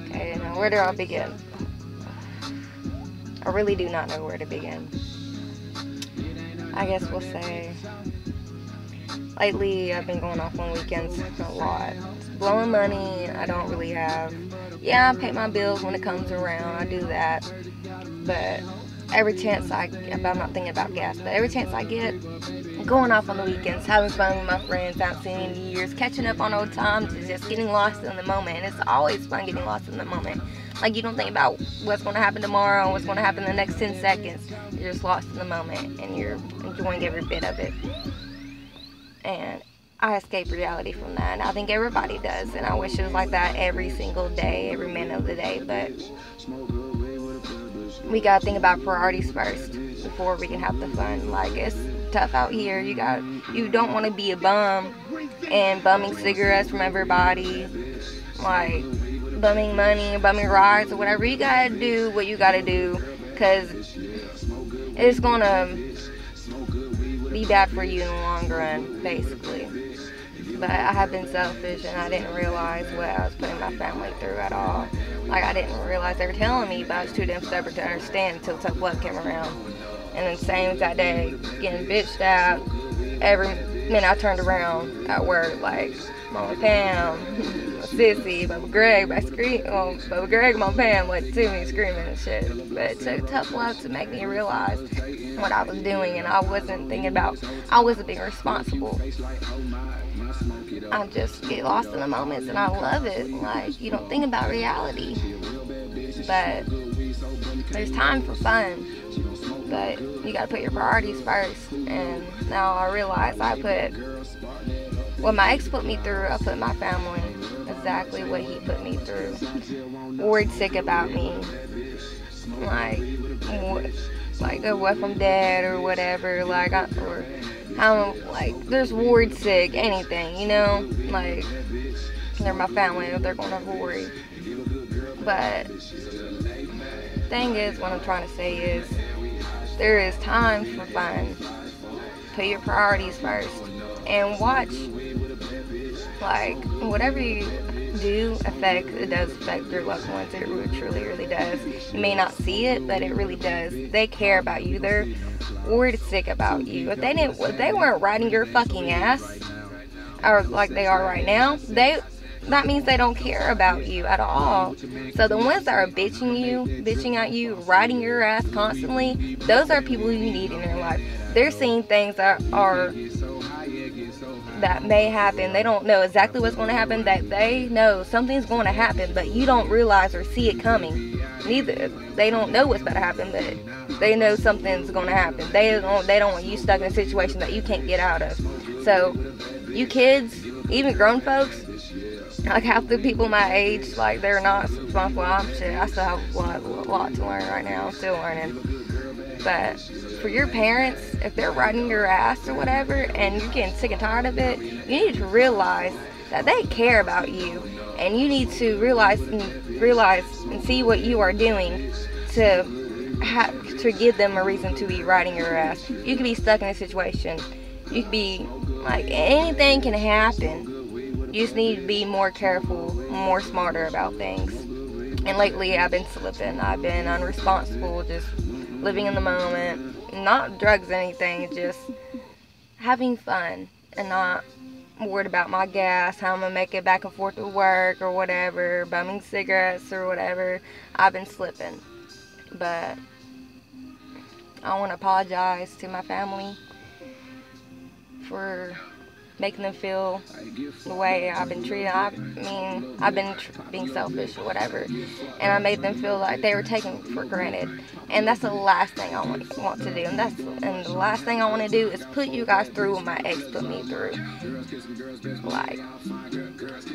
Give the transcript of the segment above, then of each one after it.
Okay, now where do I begin? I really do not know where to begin. I guess we'll say, lately I've been going off on weekends a lot. Blowing money I don't really have. Yeah, I pay my bills when it comes around, I do that. But every chance I'm not thinking about gas, but every chance I get, going off on the weekends, having fun with my friends I haven't seen in years, catching up on old times, just getting lost in the moment. And it's always fun getting lost in the moment. Like, you don't think about what's going to happen tomorrow and what's going to happen in the next 10 seconds. You're just lost in the moment and you're enjoying every bit of it. And I escape reality from that, and I think everybody does. And I wish it was like that every single day, every minute of the day. But we gotta think about priorities first before we can have the fun. Like, it's tough out here. You don't want to be a bum and bumming cigarettes from everybody, like bumming money, bumming rides, or whatever. You gotta do what you gotta do, because it's gonna be bad for you in the long run, basically. But I have been selfish, and I didn't realize what I was putting my family through at all. Like, I didn't realize they were telling me, but I was too damn stubborn to understand until tough luck came around. And then same as that day, getting bitched at. Every minute I turned around at work, like, Mama Pam, Sissy, Bubba Greg, Bubba Greg, Mama Pam went to me screaming and shit. But it took tough love to make me realize what I was doing, and I wasn't being responsible. I just get lost in the moments, and I love it. Like, you don't think about reality, but there's time for fun, but you gotta put your priorities first. And now I realize what my ex put me through, I put my family exactly what he put me through. Worried sick about me, like what from dead or whatever, like, or how, like, there's worried sick, anything, you know, like, they're my family, they're gonna worry. But thing is, what I'm trying to say is, there is time for fun. Put your priorities first, and watch, like, whatever you do it does affect your loved ones. It truly, really does. You may not see it, but it really does. They care about you. They're worried sick about you. If they weren't riding your fucking ass, or like they are right now, that means they don't care about you at all. So the ones that are bitching at you, riding your ass constantly, those are people you need in your life. They're seeing things that may happen. They don't know exactly what's going to happen, that they know something's going to happen, but you don't realize or see it coming. They don't know what's about to happen, but they know something's going to happen. They don't want you stuck in a situation that you can't get out of. So you kids, even grown folks, like half the people my age, like, they're not responsible. I still have a lot to learn right now. I'm still learning. But for your parents, if they're riding your ass or whatever, and you're getting sick and tired of it, you need to realize that they care about you, and you need to realize and see what you are doing to give them a reason to be riding your ass. You could be stuck in a situation. You could be, like, anything can happen. You just need to be more careful, more smarter about things. And lately, I've been slipping. I've been unresponsible, just living in the moment. Not drugs or anything, just having fun and not worried about my gas, how I'm going to make it back and forth to work or whatever, bumming cigarettes or whatever. I've been slipping. But I want to apologize to my family for making them feel the way I've been treated. I've been being selfish or whatever, and I made them feel like they were taken for granted. And that's the last thing I want to do. And the last thing I want to do is put you guys through what my ex put me through. Like,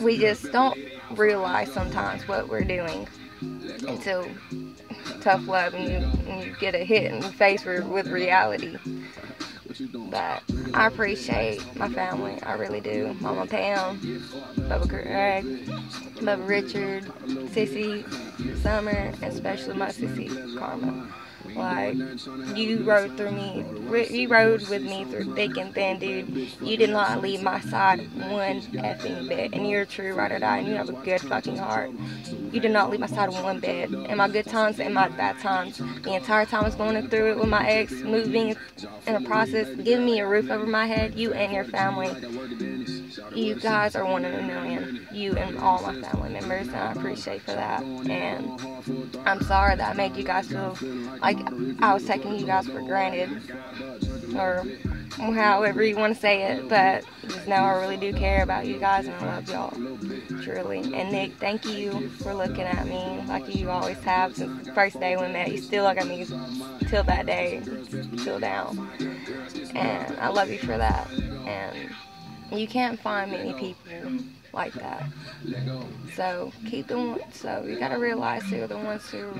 we just don't realize sometimes what we're doing until tough love and you get a hit in the face with reality. But I appreciate my family, I really do. Mama Pam, Bubba Greg, Bubba Richard, Sissy, Summer, and especially my sissy Karma. Like, you rode with me through thick and thin, dude. You did not leave my side one effing bit, and you're a true ride or die, and you have a good fucking heart. You did not leave my side one bit. In my good times and my bad times, the entire time I was going through it with my ex, moving in the process, giving me a roof over my head, you and your family. You guys are 1 in a million. You and all my family members, and I appreciate for that. And I'm sorry that I made you guys feel like I was taking you guys for granted, or however you want to say it, but just know I really do care about you guys, and I love y'all, truly. And Nick, thank you for looking at me like you always have since the first day we met. You still look at me till that day, till now, and I love you for that. And you can't find many people like that. So keep them. So you gotta realize who are the ones who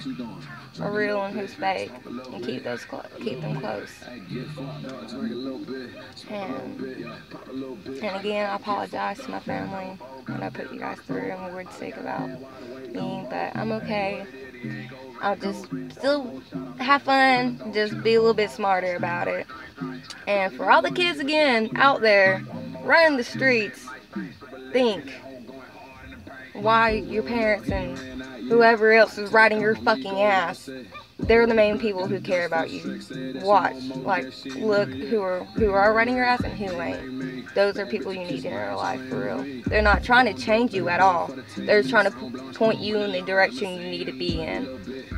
are real and who's fake, and keep them close. And again, I apologize to my family when I put you guys through and we're sick about me, but I'm okay. I'll just still have fun, just be a little bit smarter about it. And for all the kids again out there running the streets, think why your parents and whoever else is riding your fucking ass, they're the main people who care about you. Watch, like, look who are riding your ass and who ain't. Those are people you need in your life, for real. They're not trying to change you at all. They're trying to point you in the direction you need to be in,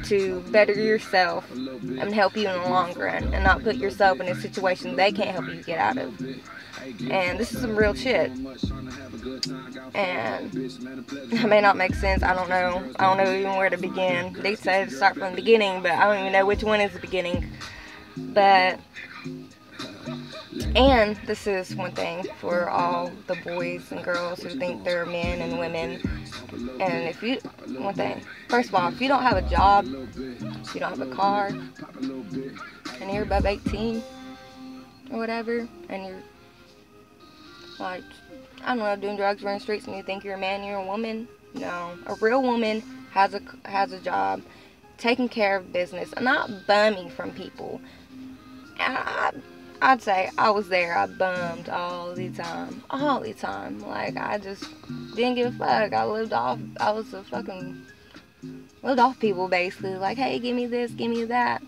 to better yourself and help you in the long run, and not put yourself in a situation they can't help you get out of. And this is some real shit. And it may not make sense. I don't know even where to begin. They said start from the beginning, but I don't even know which one is the beginning. But, and this is one thing for all the boys and girls who think they're men and women. And one thing, first of all, if you don't have a job, if you don't have a car, and you're above 18 or whatever, and you're like, I don't know, doing drugs, running streets, and you think you're a man, you're a woman. No, a real woman has a job, taking care of business, and not bumming from people. And I'd say I was there. I bummed all the time. Like, I just didn't give a fuck. I lived off people, basically. Like, hey, give me this, give me that.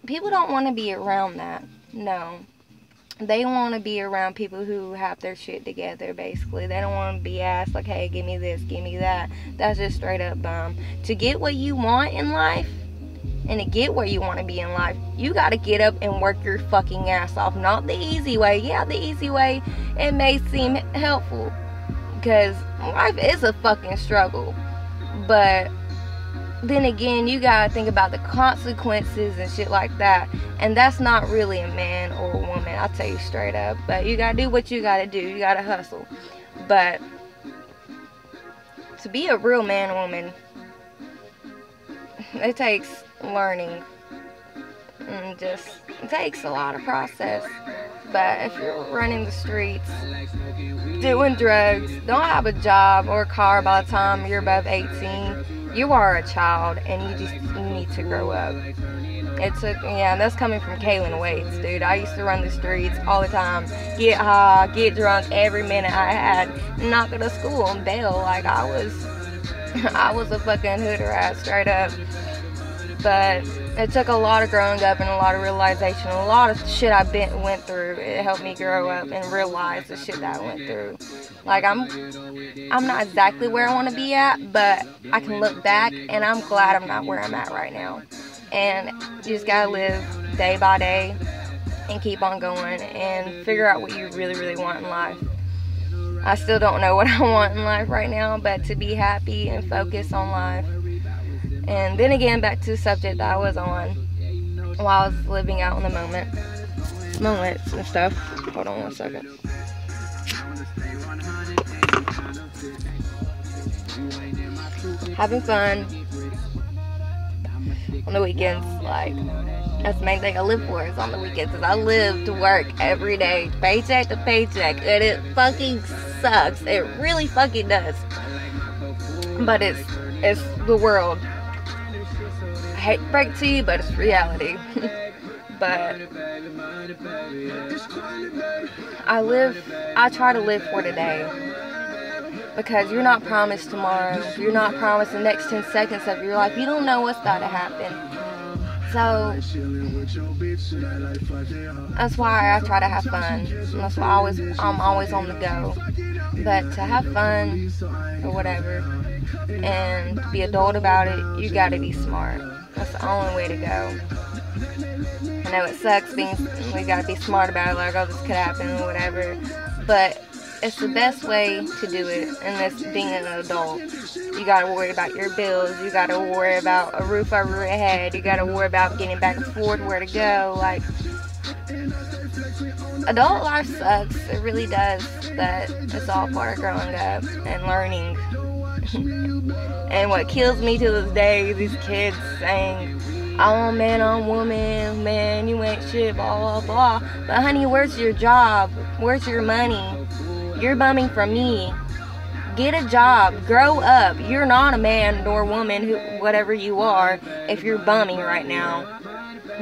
People don't want to be around that. No. They want to be around people who have their shit together, basically. They don't want to be asked, like, hey, give me this, give me that. That's just straight up bum. To get what you want in life, and to get where you want to be in life, you got to get up and work your fucking ass off. Not the easy way. Yeah, the easy way, it may seem helpful, because life is a fucking struggle. But then again, you gotta think about the consequences and shit like that, and that's not really a man or a woman, I'll tell you straight up. But you gotta do what you gotta do. You gotta hustle. But to be a real man or woman, it takes learning, and it takes a lot of process. But if you're running the streets, doing drugs, don't have a job or a car by the time you're above 18, you are a child, and you need to grow up. That's coming from Kaylin Waits, dude. I used to run the streets all the time, get high, get drunk every minute I had, not go to school and bail. Like, I was a fucking hooter ass, straight up. But it took a lot of growing up and a lot of realization, a lot of shit I went through. It helped me grow up and realize the shit that I went through. Like, I'm not exactly where I want to be at, but I can look back, and I'm glad I'm not where I'm at right now. And you just gotta live day by day and keep on going and figure out what you really, really want in life. I still don't know what I want in life right now, but to be happy and focus on life. And then again, back to the subject that I was on while I was living out in the moments and stuff. Hold on one second. Having fun on the weekends, like, that's the main thing I live for, is on the weekends, because I live to work every day, paycheck to paycheck, and it fucking sucks. It really fucking does. But it's the world. hate to break it to you, but it's reality. But I try to live for today, because you're not promised tomorrow. You're not promised the next 10 seconds of your life. You don't know what's about to happen. So that's why I try to have fun. That's why I'm always on the go. But to have fun or whatever and be adult about it, you gotta be smart. That's the only way to go. I know it sucks being, we gotta be smart about it, like, oh, this could happen or whatever. But it's the best way to do it, and that's being an adult. You gotta worry about your bills. You gotta worry about a roof over your head. You gotta worry about getting back and forth, where to go. Like, adult life sucks. It really does. But it's all part of growing up and learning. And what kills me to this day is these kids saying, oh, man, I'm woman, man, you ain't shit, blah, blah, blah. But honey, where's your job? Where's your money? You're bumming from me. Get a job. Grow up. You're not a man nor woman, whatever you are, if you're bumming right now.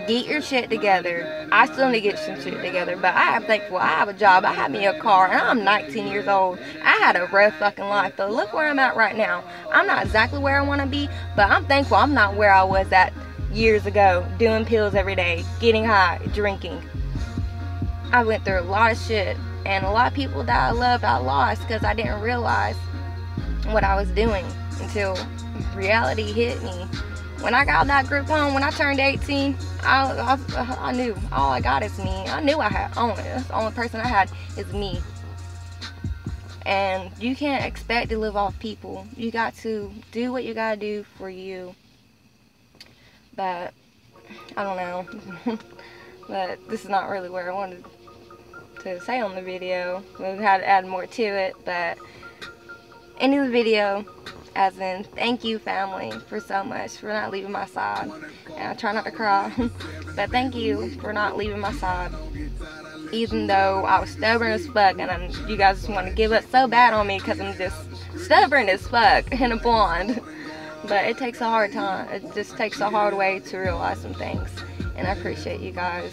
Get your shit together. I still need to get some shit together, but I am thankful I have a job. I have me a car, and I'm 19 years old. I had a rough fucking life, but look where I'm at right now. I'm not exactly where I want to be, but I'm thankful I'm not where I was at years ago, doing pills every day, getting high, drinking. I went through a lot of shit. And a lot of people that I loved, I lost because I didn't realize what I was doing until reality hit me. When I got that group home, when I turned 18, I knew all I got is me. I knew I had only, that's the only person I had is me. And you can't expect to live off people. You got to do what you got to do for you. But I don't know. But this is not really where I wanted to say on the video. We had to add more to it, but end of the video, as in, thank you, family, for so much, for not leaving my side. And I try not to cry, but thank you for not leaving my side. Even though I was stubborn as fuck, and you guys just want to give up so bad on me because I'm just stubborn as fuck and a blonde. But it takes a hard time. It just takes a hard way to realize some things. And I appreciate you guys.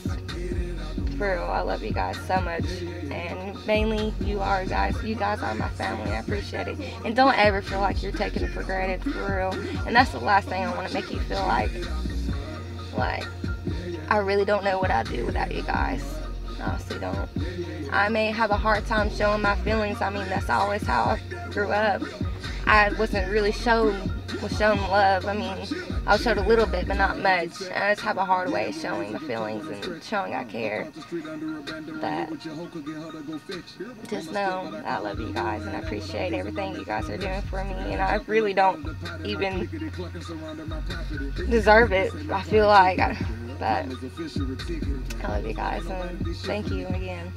For real, I love you guys so much, and mainly you guys are my family. I appreciate it, and don't ever feel like you're taking it for granted, for real. And that's the last thing I want to make you feel like I really don't know what I'd do without you guys. I honestly don't. I may have a hard time showing my feelings. I mean, that's always how I grew up. I wasn't really shown love. I mean, I showed a little bit, but not much. And I just have a hard way of showing my feelings and showing I care. But just know that I love you guys, and I appreciate everything you guys are doing for me. And I really don't even deserve it, I feel like. But I love you guys, and thank you again.